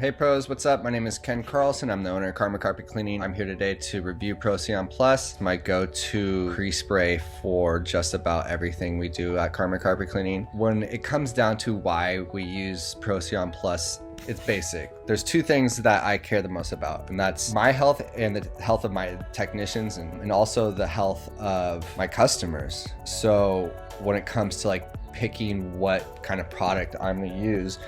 Hey pros, what's up? My name is Ken Carlsen. I'm the owner of Karma Carpet Cleaning. I'm here today to review Procyon Plus, my go-to crease spray for just about everything we do at Karma Carpet Cleaning. When it comes down to why we use Procyon Plus, it's basic. There's two things that I care the most about, and that's my health and the health of my technicians and also the health of my customers. So when it comes to like picking what kind of product I'm gonna use,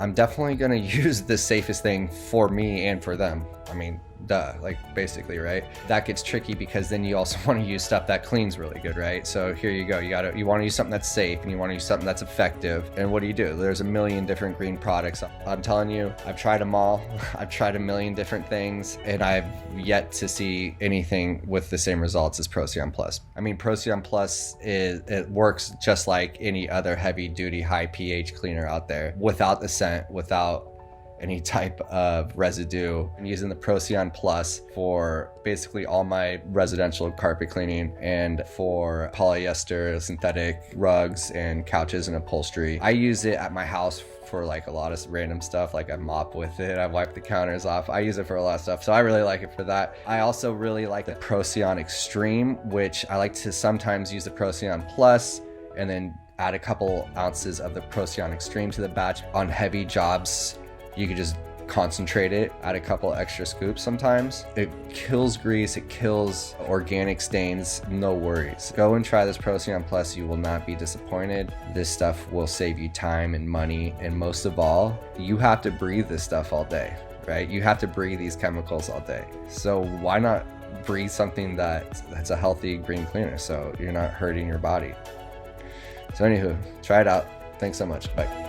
I'm definitely gonna use the safest thing for me and for them. I mean, duh, like basically, right? That gets tricky because then you also want to use stuff that cleans really good, right? So here you go, you want to use something that's safe and you want to use something that's effective. And what do? There's a million different green products. I'm telling you, I've tried them all. I've tried a million different things and I've yet to see anything with the same results as Procyon Plus. I mean, Procyon Plus it works just like any other heavy duty high pH cleaner out there, without the scent, without any type of residue. I'm using the Procyon Plus for basically all my residential carpet cleaning and for polyester, synthetic rugs and couches and upholstery. I use it at my house for like a lot of random stuff, like I mop with it, I wipe the counters off. I use it for a lot of stuff, so I really like it for that. I also really like the Procyon Extreme, which I like to sometimes use the Procyon Plus and then add a couple ounces of the Procyon Extreme to the batch. On heavy jobs, you could just concentrate it, add a couple extra scoops sometimes. It kills grease, it kills organic stains, no worries. Go and try this Procyon Plus, you will not be disappointed. This stuff will save you time and money, and most of all, you have to breathe this stuff all day, right? You have to breathe these chemicals all day. So why not breathe something that's a healthy green cleaner so you're not hurting your body? So anywho, try it out. Thanks so much, bye.